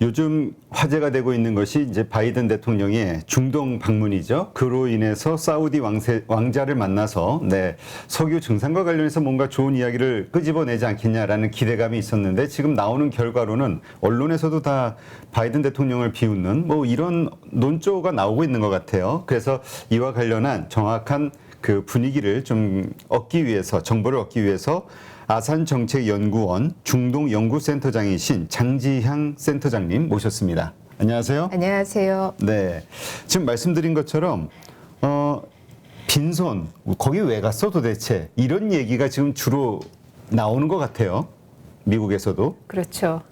요즘 화제가 되고 있는 것이 이제 바이든 대통령의 중동 방문이죠. 그로 인해서 사우디 왕자를 만나서 석유 증산과 관련해서 뭔가 좋은 이야기를 끄집어내지 않겠냐라는 기대감이 있었는데 지금 나오는 결과로는 언론에서도 다 바이든 대통령을 비웃는 뭐 이런 논조가 나오고 있는 것 같아요. 그래서 이와 관련한 정확한 그 분위기를 좀 얻기 위해서, 정보를 얻기 위해서 아산정책연구원 중동연구센터장이신 장지향 센터장님 모셨습니다. 안녕하세요. 안녕하세요. 네, 지금 말씀드린 것처럼 빈손 거기 왜 갔어 도대체 이런 얘기가 지금 주로 나오는 것 같아요. 미국에서도. 그렇죠.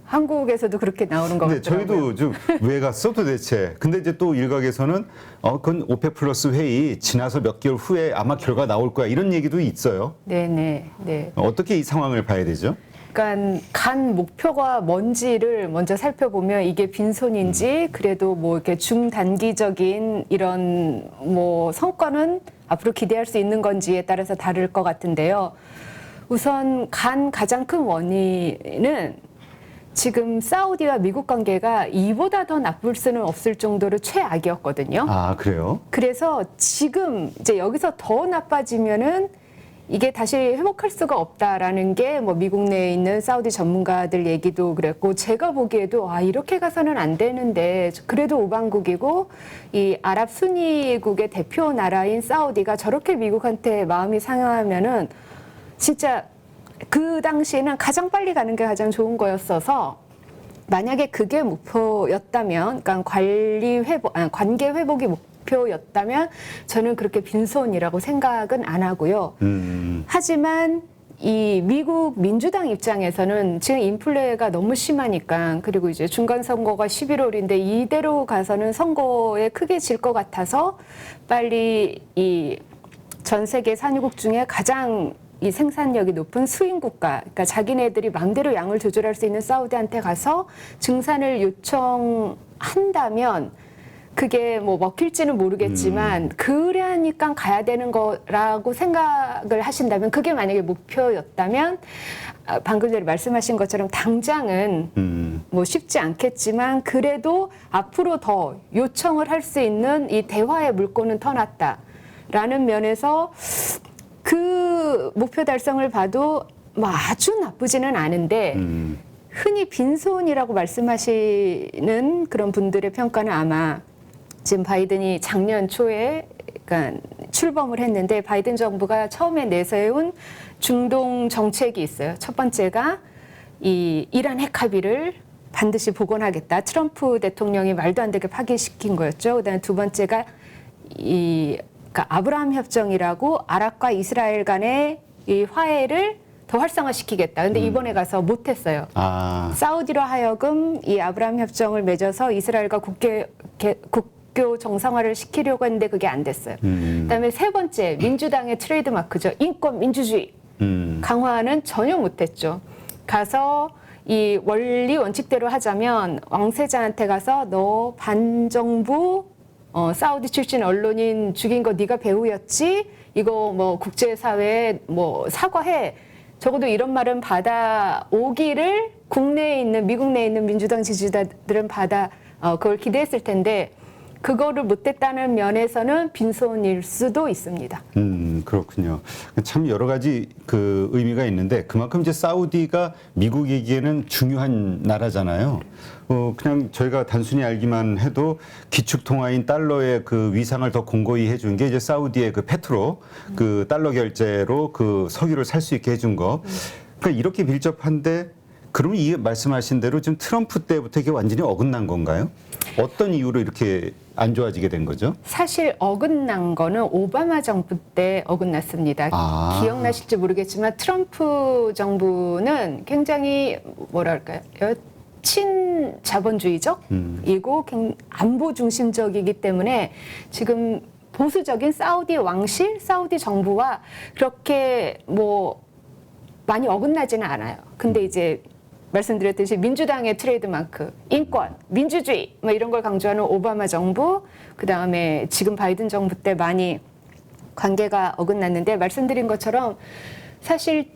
한국에서도 그렇게 나오는 것 네, 같더라고요. 저희도 좀 왜 갔어 도대체. 근데 이제 또 일각에서는 그건 오펙 플러스 회의 지나서 몇 개월 후에 아마 결과 나올 거야 이런 얘기도 있어요. 네네. 네. 어떻게 이 상황을 봐야 되죠? 그러니까 간 목표가 뭔지를 먼저 살펴보면 이게 빈손인지 그래도 뭐 이렇게 중단기적인 이런 뭐 성과는 앞으로 기대할 수 있는 건지에 따라서 다를 것 같은데요. 우선 간 가장 큰 원인은 지금 사우디와 미국 관계가 이보다 더 나쁠 수는 없을 정도로 최악이었거든요. 아, 그래요? 그래서 지금 이제 여기서 더 나빠지면은 이게 다시 회복할 수가 없다라는 게 뭐 미국 내에 있는 사우디 전문가들 얘기도 그랬고 제가 보기에도 이렇게 가서는 안 되는데 그래도 우방국이고 이 아랍 순위국의 대표 나라인 사우디가 저렇게 미국한테 마음이 상하면은 진짜 그 당시에는 가장 빨리 가는 게 가장 좋은 거였어서 만약에 그게 목표였다면, 그러니까 관계 회복이 목표였다면 저는 그렇게 빈손이라고 생각은 안 하고요. 하지만 이 미국 민주당 입장에서는 지금 인플레가 너무 심하니까 그리고 이제 중간 선거가 11월인데 이대로 가서는 선거에 크게 질 것 같아서 빨리 이 전 세계 산유국 중에 가장 이 생산력이 높은 수인 국가, 그러니까 자기네들이 마음대로 양을 조절할 수 있는 사우디한테 가서 증산을 요청한다면 그게 뭐 먹힐지는 모르겠지만 그러니까 가야 되는 거라고 생각을 하신다면 그게 만약에 목표였다면 방금 전에 말씀하신 것처럼 당장은 뭐 쉽지 않겠지만 그래도 앞으로 더 요청을 할 수 있는 이 대화의 물꼬는 터놨다라는 면에서 그 목표 달성을 봐도 뭐 아주 나쁘지는 않은데 흔히 빈손이라고 말씀하시는 그런 분들의 평가는 아마 지금 바이든이 작년 초에 그러니까 출범을 했는데 바이든 정부가 처음에 내세운 중동 정책이 있어요. 첫 번째가 이 이란 핵 합의를 반드시 복원하겠다. 트럼프 대통령이 말도 안 되게 파기시킨 거였죠. 그다음에 두 번째가 그러니까 아브라함 협정이라고 아랍과 이스라엘 간의 이 화해를 더 활성화시키겠다. 근데 이번에 가서 못했어요. 사우디로 하여금 이 아브라함 협정을 맺어서 이스라엘과 국교 정상화를 시키려고 했는데 그게 안 됐어요. 그다음에 세 번째 민주당의 트레이드 마크죠. 인권 민주주의 강화는 전혀 못했죠. 가서 이 원리 원칙대로 하자면 왕세자한테 가서 너 반정부 사우디 출신 언론인 죽인 거 네가 배우였지? 이거 뭐 국제사회에 뭐 사과해. 적어도 이런 말은 받아오기를 국내에 있는 미국 내에 있는 민주당 지지자들은 그걸 기대했을 텐데 그거를 못했다는 면에서는 빈손일 수도 있습니다. 그렇군요. 참 여러 가지 그 의미가 있는데 그만큼 이제 사우디가 미국에게는 중요한 나라잖아요. 그냥 저희가 단순히 알기만 해도 기축통화인 달러의 그 위상을 더 공고히 해준 게 이제 사우디의 그 페트로 그 달러 결제로 그 석유를 살 수 있게 해준 거. 그러니까 이렇게 밀접한데 그러면 이 말씀하신 대로 지금 트럼프 때부터 이게 완전히 어긋난 건가요? 어떤 이유로 이렇게 안 좋아지게 된 거죠? 사실 어긋난 거는 오바마 정부 때 어긋났습니다. 기억나실지 모르겠지만 트럼프 정부는 굉장히 뭐랄까요? 친자본주의적 이고 안보 중심적이기 때문에 지금 보수적인 사우디 왕실, 사우디 정부와 그렇게 뭐 많이 어긋나지는 않아요. 근데 이제 말씀드렸듯이 민주당의 트레이드마크, 인권, 민주주의 뭐 이런 걸 강조하는 오바마 정부, 그다음에 지금 바이든 정부 때 많이 관계가 어긋났는데 말씀드린 것처럼 사실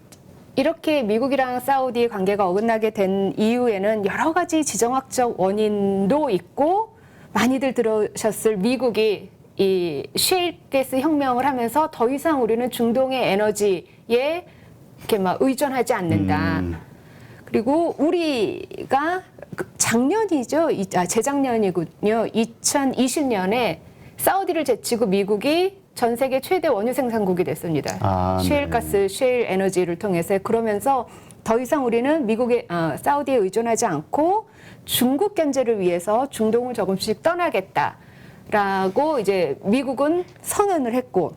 이렇게 미국이랑 사우디 관계가 어긋나게 된 이유에는 여러 가지 지정학적 원인도 있고, 많이들 들으셨을 미국이 이 셰일가스 혁명을 하면서 더 이상 우리는 중동의 에너지에 이렇게 막 의존하지 않는다. 그리고 우리가 작년이죠. 재작년이군요. 2020년에 사우디를 제치고 미국이 전 세계 최대 원유 생산국이 됐습니다. 셰일가스, 셰일 에너지를 통해서. 그러면서 더 이상 우리는 사우디에 의존하지 않고 중국 견제를 위해서 중동을 조금씩 떠나겠다라고 이제 미국은 선언을 했고,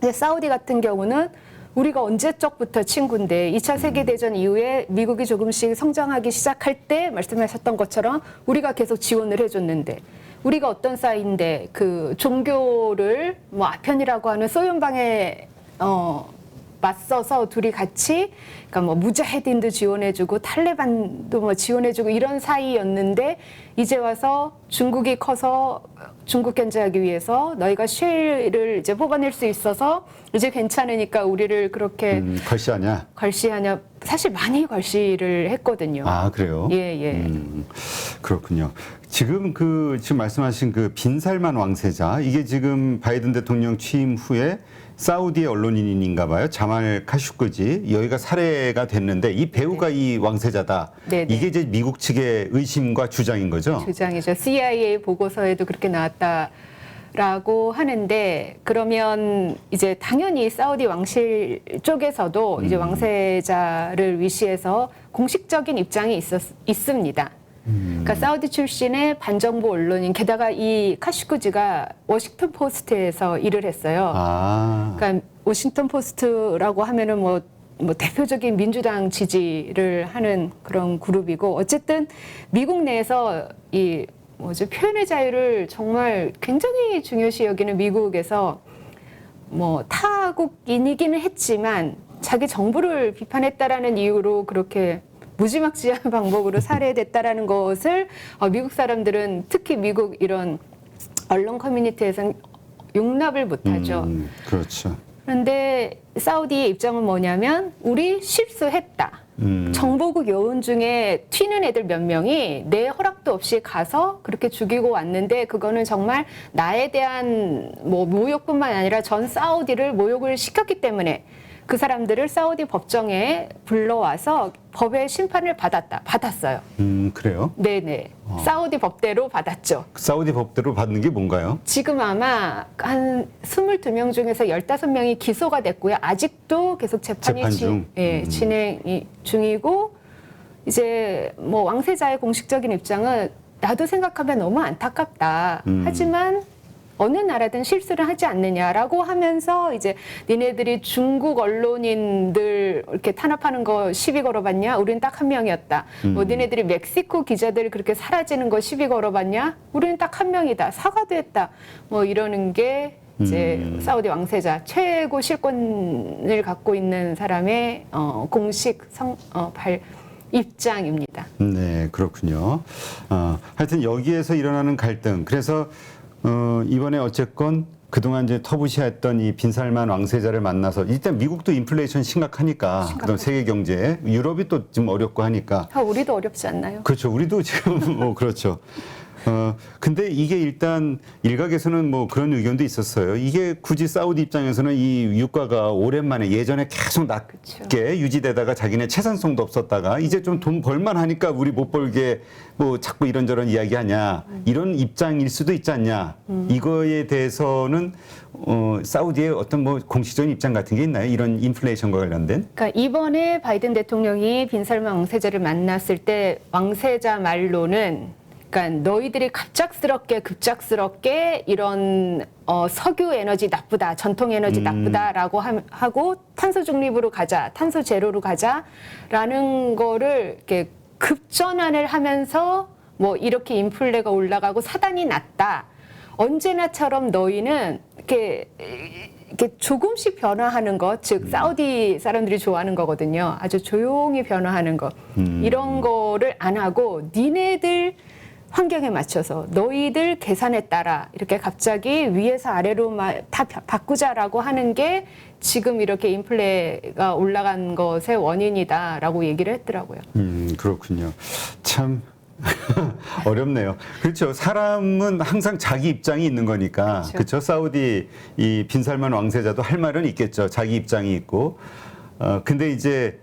근데 사우디 같은 경우는 우리가 언제적부터 친구인데 2차 세계대전 이후에 미국이 조금씩 성장하기 시작할 때 말씀하셨던 것처럼 우리가 계속 지원을 해줬는데, 우리가 어떤 사이인데 그 종교를 뭐 아편이라고 하는 소연방에 맞서서 둘이 같이, 그러니까 뭐 무자헤딘도 지원해주고 탈레반도 뭐 지원해주고 이런 사이였는데, 이제 와서 중국이 커서 중국 견제하기 위해서 너희가 셰일을 이제 뽑아낼 수 있어서 이제 괜찮으니까 우리를 그렇게 걸시하냐. 사실 많이 걸시를 했거든요. 아, 그래요? 예. 그렇군요. 지금 지금 말씀하신 그 빈살만 왕세자, 이게 지금 바이든 대통령 취임 후에 사우디의 언론인인가 봐요. 자말 카슈크지. 여기가 살해가 됐는데 이 배우가 이 왕세자다. 네네. 이게 이제 미국 측의 의심과 주장인 거죠? 주장이죠. CIA 보고서에도 그렇게 나왔다라고 하는데, 그러면 이제 당연히 사우디 왕실 쪽에서도 이제 왕세자를 위시해서 공식적인 입장이 있습니다. 그러니까 사우디 출신의 반정부 언론인, 게다가 이 카슈크지가 워싱턴 포스트에서 일을 했어요. 그러니까 워싱턴 포스트라고 하면은 뭐 대표적인 민주당 지지를 하는 그런 그룹이고, 어쨌든 미국 내에서 이 표현의 자유를 정말 굉장히 중요시 여기는 미국에서 뭐 타국인이기는 했지만 자기 정부를 비판했다라는 이유로 그렇게 무지막지한 방법으로 살해됐다라는 것을 미국 사람들은, 특히 미국 이런 언론 커뮤니티에서는 용납을 못하죠. 그렇죠. 그런데 사우디의 입장은 뭐냐면, 우리 실수했다. 정보국 요원 중에 튀는 애들 몇 명이 내 허락도 없이 가서 그렇게 죽이고 왔는데, 그거는 정말 나에 대한 뭐 모욕뿐만 아니라 전 사우디를 모욕을 시켰기 때문에 그 사람들을 사우디 법정에 불러와서 법의 심판을 받았어요. 그래요? 네네. 사우디 법대로 받았죠. 사우디 법대로 받는 게 뭔가요? 지금 아마 한 22명 중에서 15명이 기소가 됐고요. 아직도 계속 재판 중. 진행 중이고, 이제 뭐 왕세자의 공식적인 입장은 나도 생각하면 너무 안타깝다. 하지만 어느 나라든 실수를 하지 않느냐라고 하면서, 이제 니네들이 중국 언론인들 이렇게 탄압하는 거 시비 걸어봤냐? 우리는 딱 한 명이었다. 뭐 니네들이 멕시코 기자들 그렇게 사라지는 거 시비 걸어봤냐? 우리는 딱 한 명이다. 사과도 했다. 뭐 이러는 게 이제 사우디 왕세자, 최고 실권을 갖고 있는 사람의 공식 입장입니다. 네, 그렇군요. 하여튼 여기에서 일어나는 갈등. 그래서 이번에 어쨌건 그동안 이제 터부시했던 이 빈살만 왕세자를 만나서, 일단 미국도 인플레이션 심각하니까, 그다음 세계 경제, 유럽이 또 좀 어렵고 하니까. 우리도 어렵지 않나요? 그렇죠. 우리도 지금 뭐 그렇죠. 근데 이게 일단 일각에서는 뭐 그런 의견도 있었어요. 이게 굳이 사우디 입장에서는 이 유가가 오랜만에, 예전에 계속 낮게 유지되다가 자기네 채산성도 없었다가 이제 좀 돈 벌만 하니까 우리 못 벌게 뭐 자꾸 이런저런 이야기하냐, 이런 입장일 수도 있지 않냐. 이거에 대해서는 사우디의 어떤 뭐 공식적인 입장 같은 게 있나요? 이런 인플레이션과 관련된? 그러니까 이번에 바이든 대통령이 빈살만 왕세자를 만났을 때 왕세자 말로는, 그러니까 너희들이 급작스럽게 이런 석유 에너지 나쁘다, 전통 에너지 나쁘다라고 하고 탄소 중립으로 가자, 탄소 제로로 가자라는 거를 이렇게 급전환을 하면서 뭐 이렇게 인플레가 올라가고 사단이 났다. 언제나처럼 너희는 이렇게 조금씩 변화하는 것, 즉 사우디 사람들이 좋아하는 거거든요. 아주 조용히 변화하는 거. 이런 거를 안 하고 니네들 환경에 맞춰서 너희들 계산에 따라 이렇게 갑자기 위에서 아래로 다 바꾸자라고 하는 게 지금 이렇게 인플레가 올라간 것의 원인이다라고 얘기를 했더라고요. 그렇군요. 참 어렵네요. 그렇죠. 사람은 항상 자기 입장이 있는 거니까. 그렇죠. 사우디 이 빈살만 왕세자도 할 말은 있겠죠. 자기 입장이 있고. 근데 이제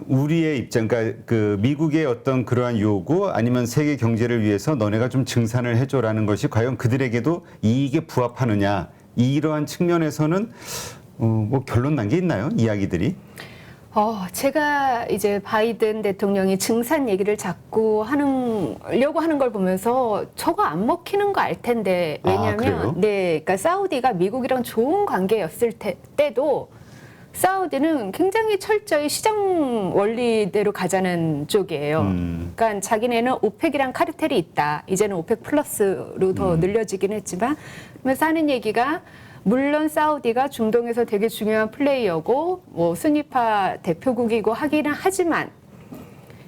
우리의 입장, 그러니까 그 미국의 어떤 그러한 요구 아니면 세계 경제를 위해서 너네가 좀 증산을 해줘라는 것이 과연 그들에게도 이익에 부합하느냐, 이러한 측면에서는 뭐 결론 난 게 있나요? 이야기들이? 제가 이제 바이든 대통령이 증산 얘기를 자꾸 하려고 하는 걸 보면서 저거 안 먹히는 거 알 텐데. 왜냐하면, 그러니까 사우디가 미국이랑 좋은 관계였을 때도 사우디는 굉장히 철저히 시장 원리대로 가자는 쪽이에요. 그러니까 자기네는 오펙이랑 카르텔이 있다. 이제는 오펙 플러스로 더 늘려지긴 했지만, 그러면서 하는 얘기가 물론 사우디가 중동에서 되게 중요한 플레이어고 뭐 순위파 대표국이고 하기는 하지만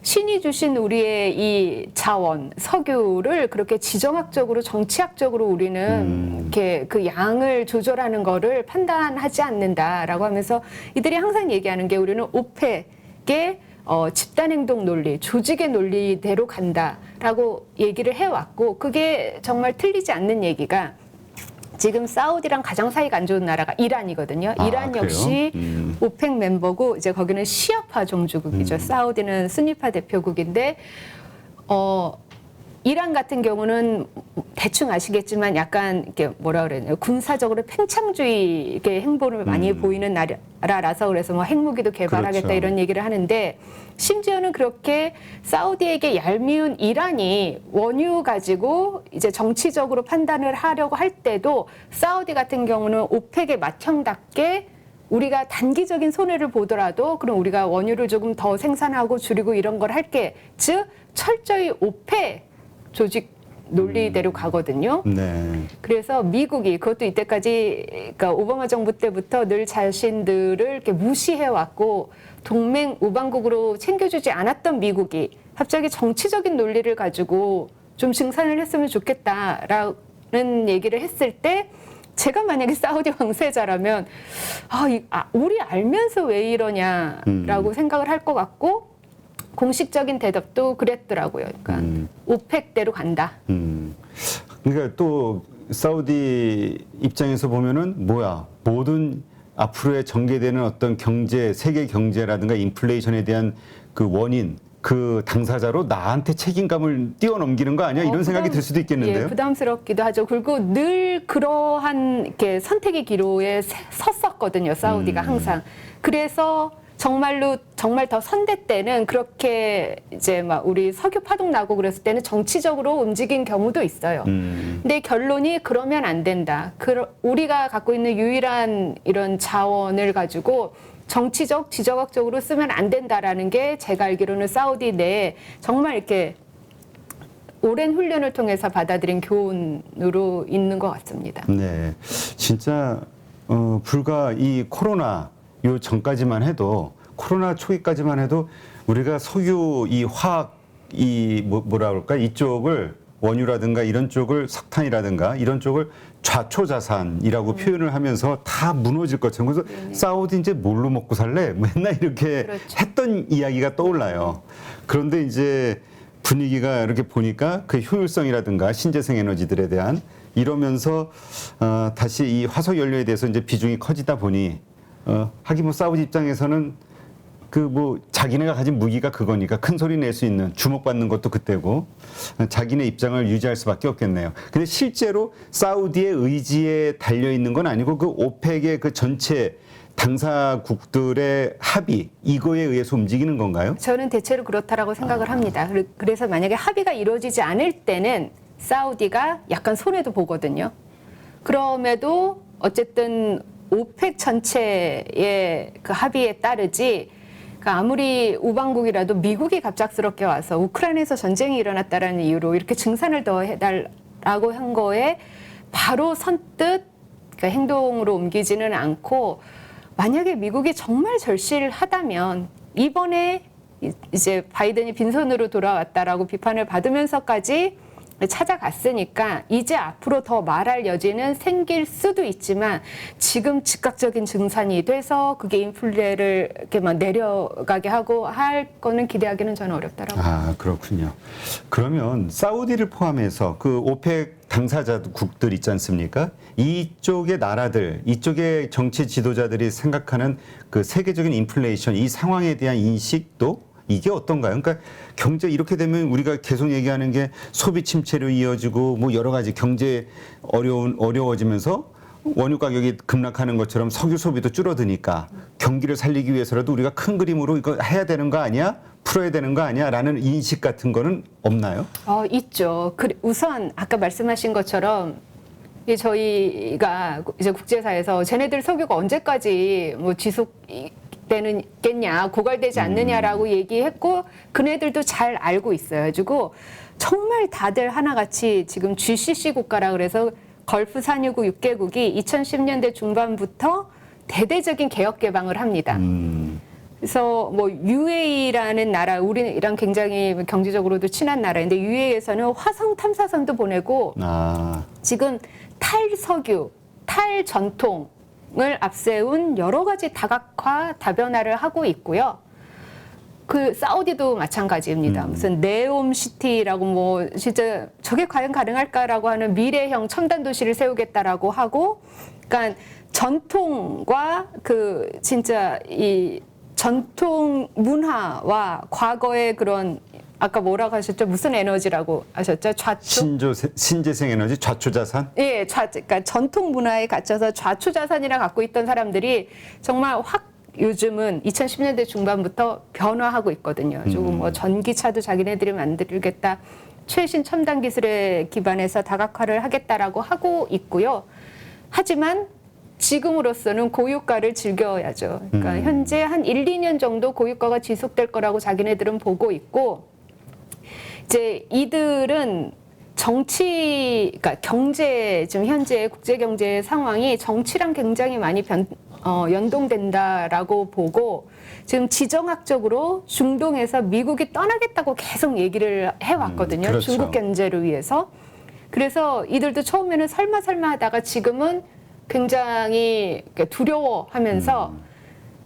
신이 주신 우리의 이 자원, 석유를 그렇게 지정학적으로 정치학적으로 우리는 이렇게 그 양을 조절하는 거를 판단하지 않는다라고 하면서 이들이 항상 얘기하는 게 우리는 오펙의 집단행동 논리, 조직의 논리대로 간다라고 얘기를 해왔고 그게 정말 틀리지 않는 얘기가 지금 사우디랑 가장 사이가 안 좋은 나라가 이란이거든요. 이란 역시 오펙 멤버고 이제 거기는 시아파 종주국이죠. 사우디는 순위파 대표국인데 이란 같은 경우는 대충 아시겠지만 약간 이렇게 뭐라 그러냐 군사적으로 팽창주의 이렇게 행보를 많이 보이는 나라라서 그래서 뭐 핵무기도 개발하겠다 그렇죠. 이런 얘기를 하는데 심지어는 그렇게 사우디에게 얄미운 이란이 원유 가지고 이제 정치적으로 판단을 하려고 할 때도 사우디 같은 경우는 오펙의 맏형답게 우리가 단기적인 손해를 보더라도 그럼 우리가 원유를 조금 더 생산하고 줄이고 이런 걸 할게. 즉 철저히 오펙 조직 논리대로 가거든요. 네. 그래서 미국이 그것도 이때까지 그러니까 오바마 정부 때부터 늘 자신들을 이렇게 무시해왔고 동맹 우방국으로 챙겨주지 않았던 미국이 갑자기 정치적인 논리를 가지고 좀 증산을 했으면 좋겠다라는 얘기를 했을 때 제가 만약에 사우디 왕세자라면 우리 알면서 왜 이러냐라고 생각을 할 것 같고 공식적인 대답도 그랬더라고요. 그러니까 오펙대로 간다. 그러니까 또 사우디 입장에서 보면은 뭐야 모든 앞으로의 전개되는 어떤 경제, 세계 경제라든가 인플레이션에 대한 그 원인, 그 당사자로 나한테 책임감을 뛰어넘기는 거 아니야? 이런 생각이 들 수도 있겠는데요. 예, 부담스럽기도 하죠. 그리고 늘 그러한 이렇게 선택의 기로에 섰었거든요. 사우디가 항상. 그래서 정말 더 선대 때는 그렇게 이제 막 우리 석유 파동 나고 그랬을 때는 정치적으로 움직인 경우도 있어요. 근데 결론이 그러면 안 된다. 우리가 갖고 있는 유일한 이런 자원을 가지고 정치적, 지정학적으로 쓰면 안 된다라는 게 제가 알기로는 사우디 내에 정말 이렇게 오랜 훈련을 통해서 받아들인 교훈으로 있는 것 같습니다. 네, 진짜 불과 이 코로나 요 전까지만 해도 코로나 초기까지만 해도 우리가 석유 이 화학 이 뭐라 그럴까 이쪽을 원유라든가 이런 쪽을 석탄이라든가 이런 쪽을 좌초자산이라고 표현을 하면서 다 무너질 것처럼 그래서 사우디 이제 뭘로 먹고 살래? 맨날 이렇게 그렇죠. 했던 이야기가 떠올라요. 그런데 이제 분위기가 이렇게 보니까 그 효율성이라든가 신재생 에너지들에 대한 이러면서 다시 이 화석 연료에 대해서 이제 비중이 커지다 보니 하긴 뭐 사우디 입장에서는 그 뭐 자기네가 가진 무기가 그거니까 큰 소리 낼 수 있는 주목받는 것도 그때고 자기네 입장을 유지할 수밖에 없겠네요. 근데 실제로 사우디의 의지에 달려 있는 건 아니고 그 오펙의 그 전체 당사국들의 합의 이거에 의해서 움직이는 건가요? 저는 대체로 그렇다라고 생각을 합니다. 그래서 만약에 합의가 이루어지지 않을 때는 사우디가 약간 손해도 보거든요. 그럼에도 어쨌든 오펙 전체의 그 합의에 따르지 그러니까 아무리 우방국이라도 미국이 갑작스럽게 와서 우크라이나에서 전쟁이 일어났다라는 이유로 이렇게 증산을 더 해달라고 한 거에 바로 선뜻 그러니까 행동으로 옮기지는 않고 만약에 미국이 정말 절실하다면 이번에 이제 바이든이 빈손으로 돌아왔다라고 비판을 받으면서까지 찾아갔으니까 이제 앞으로 더 말할 여지는 생길 수도 있지만 지금 즉각적인 증산이 돼서 그게 인플레를 이렇게 막 내려가게 하고 할 거는 기대하기는 저는 어렵더라고요. 아, 그렇군요. 그러면 사우디를 포함해서 그 오펙 당사자국들 있지 않습니까? 이쪽의 나라들, 이쪽의 정치 지도자들이 생각하는 그 세계적인 인플레이션, 이 상황에 대한 인식도 이게 어떤가요? 그러니까 경제 이렇게 되면 우리가 계속 얘기하는 게 소비 침체로 이어지고 뭐 여러 가지 경제 어려워지면서 원유 가격이 급락하는 것처럼 석유 소비도 줄어드니까 경기를 살리기 위해서라도 우리가 큰 그림으로 이거 해야 되는 거 아니야? 풀어야 되는 거 아니야? 라는 인식 같은 거는 없나요? 있죠. 우선 아까 말씀하신 것처럼 저희가 이제 국제사에서 쟤네들 석유가 언제까지 뭐 지속되겠냐, 고갈되지 않느냐라고 얘기했고 그네들도 잘 알고 있어요. 가지고 정말 다들 하나같이 지금 GCC 국가라 그래서 걸프 산유국 6개국이 2010년대 중반부터 대대적인 개혁 개방을 합니다. 그래서 뭐 UAE라는 나라, 우리랑 굉장히 경제적으로도 친한 나라인데 UAE에서는 화성 탐사선도 보내고 지금 탈석유, 탈전통을 앞세운 여러 가지 다각화, 다변화를 하고 있고요. 그 사우디도 마찬가지입니다. 무슨 네옴시티라고 뭐 진짜 저게 과연 가능할까라고 하는 미래형 첨단 도시를 세우겠다라고 하고, 그러니까 전통과 그 진짜 이 전통 문화와 과거의 그런 아까 뭐라고 하셨죠? 무슨 에너지라고 하셨죠? 신재생 에너지, 좌초자산? 예, 그러니까 전통 문화에 갇혀서 좌초자산이라 갖고 있던 사람들이 정말 확 요즘은 2010년대 중반부터 변화하고 있거든요. 조금 뭐 전기차도 자기네들이 만들겠다, 최신 첨단 기술에 기반해서 다각화를 하겠다라고 하고 있고요. 하지만 지금으로서는 고유가를 즐겨야죠. 그러니까 현재 한 1, 2년 정도 고유가가 지속될 거라고 자기네들은 보고 있고, 이제 이들은 정치, 그러니까 경제, 지금 현재 국제 경제 상황이 정치랑 굉장히 많이 연동된다라고 보고, 지금 지정학적으로 중동에서 미국이 떠나겠다고 계속 얘기를 해왔거든요. 그렇죠. 중국 견제를 위해서. 그래서 이들도 처음에는 설마 하다가 지금은 굉장히 두려워하면서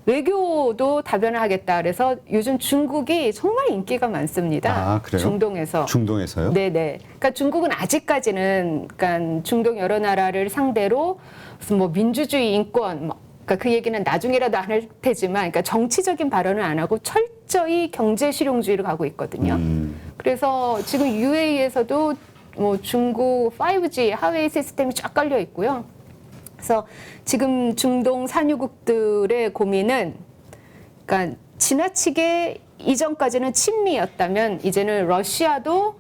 외교도 다변화하겠다. 그래서 요즘 중국이 정말 인기가 많습니다. 아, 그래요? 중동에서. 중동에서요? 네네. 그러니까 중국은 아직까지는, 그러니까 중동 여러 나라를 상대로 무슨 뭐 민주주의, 인권, 그러니까 그 얘기는 나중에라도 안 할 테지만, 그러니까 정치적인 발언을 안 하고 철저히 경제 실용주의를 가고 있거든요. 그래서 지금 UAE에서도 뭐 중국 5G 하웨이 시스템이 쫙 깔려 있고요. 그래서 지금 중동 산유국들의 고민은, 그러니까 지나치게 이전까지는 친미였다면 이제는 러시아도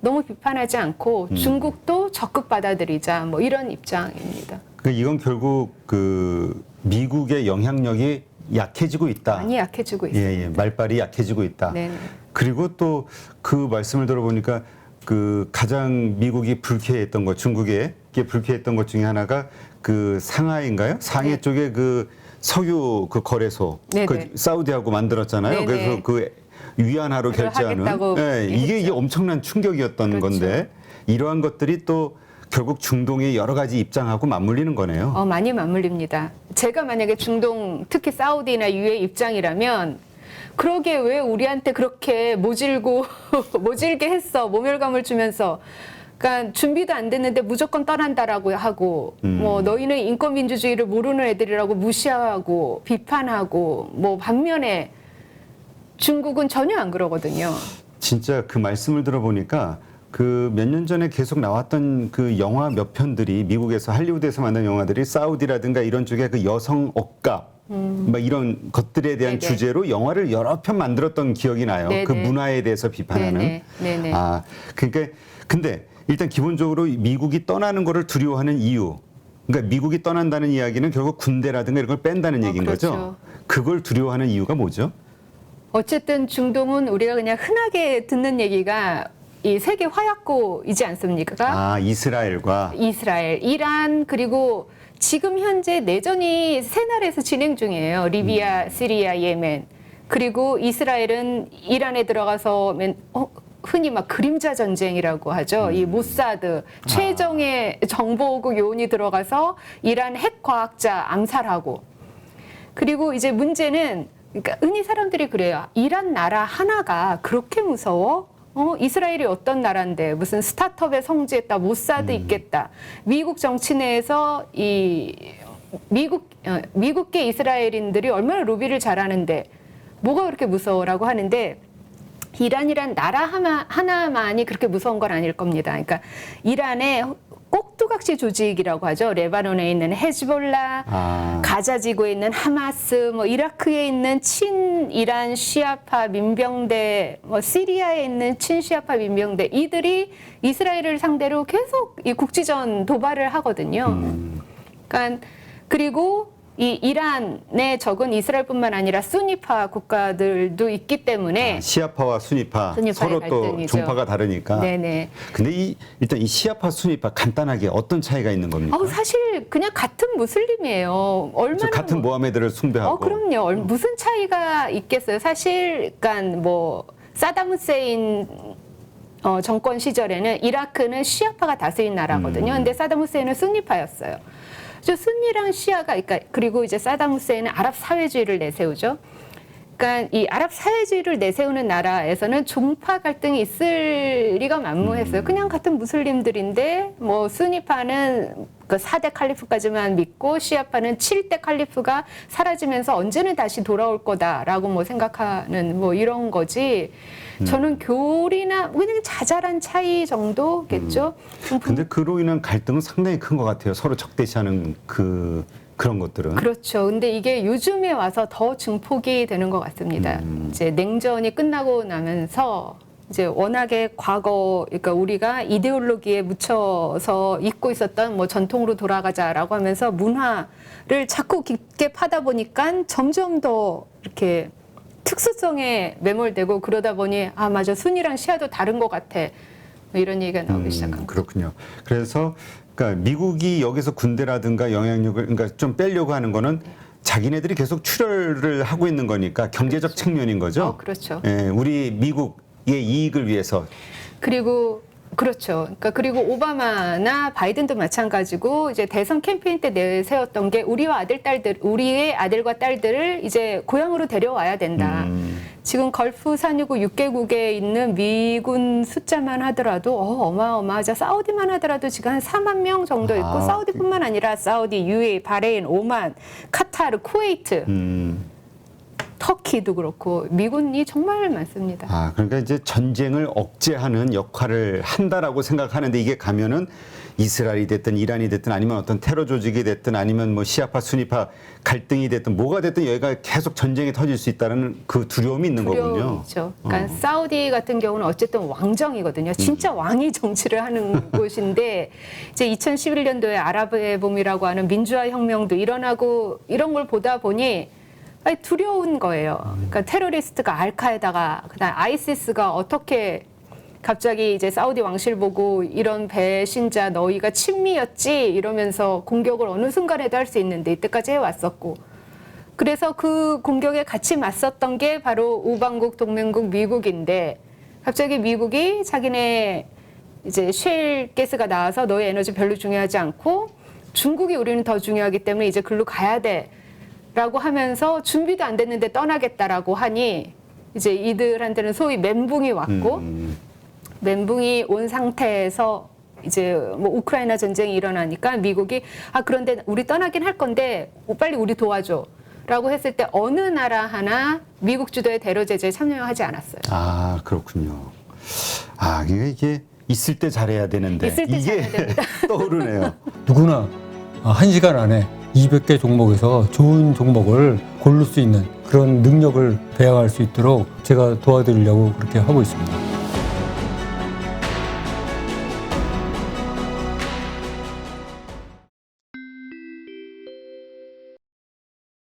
너무 비판하지 않고 중국도 적극 받아들이자, 뭐 이런 입장입니다. 이건 결국 그 미국의 영향력이 약해지고 있다. 많이 약해지고 있습니다. 예, 말발이 약해지고 있다. 네네. 그리고 또 그 말씀을 들어보니까 그 가장 미국이 불쾌했던 것, 중국에 불쾌했던 것 중에 하나가 그 상하이인가요? 상해 네. 쪽에 그 석유 그 거래소, 네네. 그 사우디하고 만들었잖아요. 네네. 그래서 그 위안화로 결제하는. 예, 이게 엄청난 충격이었던 그렇죠. 건데, 이러한 것들이 또 결국 중동의 여러 가지 입장하고 맞물리는 거네요. 많이 맞물립니다. 제가 만약에 중동, 특히 사우디나 UAE 입장이라면, 그러게 왜 우리한테 그렇게 모질게 했어, 모멸감을 주면서, 그러니까 준비도 안 됐는데 무조건 떠난다라고 하고, 뭐 너희는 인권 민주주의를 모르는 애들이라고 무시하고 비판하고, 뭐 반면에 중국은 전혀 안 그러거든요. 진짜 그 말씀을 들어보니까 그 몇 년 전에 계속 나왔던 그 영화 몇 편들이 미국에서 할리우드에서 만든 영화들이 사우디라든가 이런 쪽에 그 여성 억압 막 이런 것들에 대한 네네. 주제로 영화를 여러 편 만들었던 기억이 나요. 네네. 그 문화에 대해서 비판하는. 네네. 아, 그러니까 근데 일단 기본적으로 미국이 떠나는 거를 두려워하는 이유. 그러니까 미국이 떠난다는 이야기는 결국 군대라든가 이런 걸 뺀다는 얘기인 그렇죠. 거죠. 그걸 두려워하는 이유가 뭐죠? 어쨌든 중동은 우리가 그냥 흔하게 듣는 얘기가 이 세계 화약고이지 않습니까? 아, 이스라엘과 이스라엘, 이란, 그리고 지금 현재 내전이 세 나라에서 진행 중이에요. 리비아, 시리아, 예멘. 그리고 이스라엘은 이란에 들어가서 흔히 막 그림자 전쟁이라고 하죠. 이 모사드 최정의 정보국 요원이 들어가서 이란 핵 과학자 암살하고. 그리고 이제 문제는 그러니까 흔히 사람들이 그래요. 이란 나라 하나가 그렇게 무서워? 이스라엘이 어떤 나라인데 무슨 스타트업에 성지했다, 모사드 있겠다. 미국 정치 내에서 미국계 이스라엘인들이 얼마나 로비를 잘하는데 뭐가 그렇게 무서워라고 하는데 이란이란 나라 하나만이 그렇게 무서운 건 아닐 겁니다. 그러니까 이란의 꼭두각시 조직이라고 하죠. 레바논에 있는 헤즈볼라, 가자 지구에 있는 하마스, 뭐 이라크에 있는 친이란 시아파 민병대, 뭐 시리아에 있는 친시아파 민병대, 이들이 이스라엘을 상대로 계속 이 국지전 도발을 하거든요. 그러니까 그리고 이 이란의 적은 이스라엘뿐만 아니라 수니파 국가들도 있기 때문에 시아파와 수니파 서로 갈등이죠. 또 종파가 다르니까. 네네. 근데 일단 이 시아파 수니파 간단하게 어떤 차이가 있는 겁니까? 사실 그냥 같은 무슬림이에요. 얼마나 같은 모하메드를 숭배하고. 그럼요. 무슨 차이가 있겠어요. 사실, 그러니까 뭐 사담 후세인 정권 시절에는 이라크는 시아파가 다스린 나라거든요. 근데 사담 후세인은 순니파였어요. 순니랑 시아가, 그러니까 그리고 이제 사담 후세인은 아랍 사회주의를 내세우죠. 그러니까 이 아랍 사회주의를 내세우는 나라에서는 종파 갈등이 있을 리가 만무했어요. 그냥 같은 무슬림들인데 뭐 순니파는 그 4대 칼리프까지만 믿고 시아파는 7대 칼리프가 사라지면서 언제는 다시 돌아올 거다라고 뭐 생각하는 뭐 이런 거지. 저는 교리나 그냥 자잘한 차이 정도겠죠. 근데 그로 인한 갈등은 상당히 큰 것 같아요. 서로 적대시하는 그런 것들은. 그렇죠. 근데 이게 요즘에 와서 더 증폭이 되는 것 같습니다. 이제 냉전이 끝나고 나면서 이제 워낙에 과거, 그러니까 우리가 이데올로기에 묻혀서 잊고 있었던 뭐 전통으로 돌아가자라고 하면서 문화를 자꾸 깊게 파다 보니까 점점 더 이렇게 특수성에 매몰되고 그러다 보니 맞아, 순이랑 시아도 다른 것 같아. 뭐 이런 얘기가 나오기 시작한 거죠. 그렇군요. 그래서 그러니까 미국이 여기서 군대라든가 영향력을 그러니까 좀 빼려고 하는 거는 자기네들이 계속 출혈을 하고 있는 거니까 경제적 그렇죠. 측면인 거죠. 그렇죠. 예, 우리 미국의 이익을 위해서. 그리고 그렇죠. 그러니까 그리고 오바마나 바이든도 마찬가지고 이제 대선 캠페인 때 내세웠던 게 우리의 아들과 딸들을 이제 고향으로 데려와야 된다. 지금 걸프 산유국 6개국에 있는 미군 숫자만 하더라도 어마어마하죠. 사우디만 하더라도 지금 한 4만 명 정도 있고 사우디뿐만 아니라 사우디, UAE, 바레인, 오만, 카타르, 쿠웨이트. 터키도 그렇고 미군이 정말 많습니다. 그러니까 이제 전쟁을 억제하는 역할을 한다라고 생각하는데 이게 가면은 이스라엘이 됐든 이란이 됐든 아니면 어떤 테러 조직이 됐든 아니면 뭐 시아파 수니파 갈등이 됐든 뭐가 됐든 여기가 계속 전쟁이 터질 수 있다는 그 두려움이 있는 거군요. 두려움이죠. 그러니까 사우디 같은 경우는 어쨌든 왕정이거든요. 진짜 왕이 정치를 하는 곳인데 이제 2011년도에 아랍의 봄이라고 하는 민주화 혁명도 일어나고 이런 걸 보다 보니 두려운 거예요. 그러니까 테러리스트가 알카에다가 그다음 아이시스가 어떻게 갑자기 이제 사우디 왕실 보고 이런 배신자 너희가 친미였지 이러면서 공격을 어느 순간에도 할 수 있는데 이때까지 해왔었고 그래서 그 공격에 같이 맞섰던 게 바로 우방국 동맹국 미국인데 갑자기 미국이 자기네 이제 쉘 가스가 나와서 너희 에너지 별로 중요하지 않고 중국이 우리는 더 중요하기 때문에 이제 글로 가야 돼. 라고 하면서 준비도 안 됐는데 떠나겠다라고 하니 이제 이들한테는 소위 멘붕이 왔고 멘붕이 온 상태에서 이제 뭐 우크라이나 전쟁이 일어나니까 미국이 그런데 우리 떠나긴 할 건데 빨리 우리 도와줘 라고 했을 때 어느 나라 하나 미국 주도의 테러 제재에 참여하지 않았어요. 그렇군요. 이게 있을 때 잘해야 되는데 있을 때 이게 잘해야 됩니다. 떠오르네요. 누구나 1시간 안에 200개 종목에서 좋은 종목을 고를 수 있는 그런 능력을 배양할 수 있도록 제가 도와드리려고 그렇게 하고 있습니다.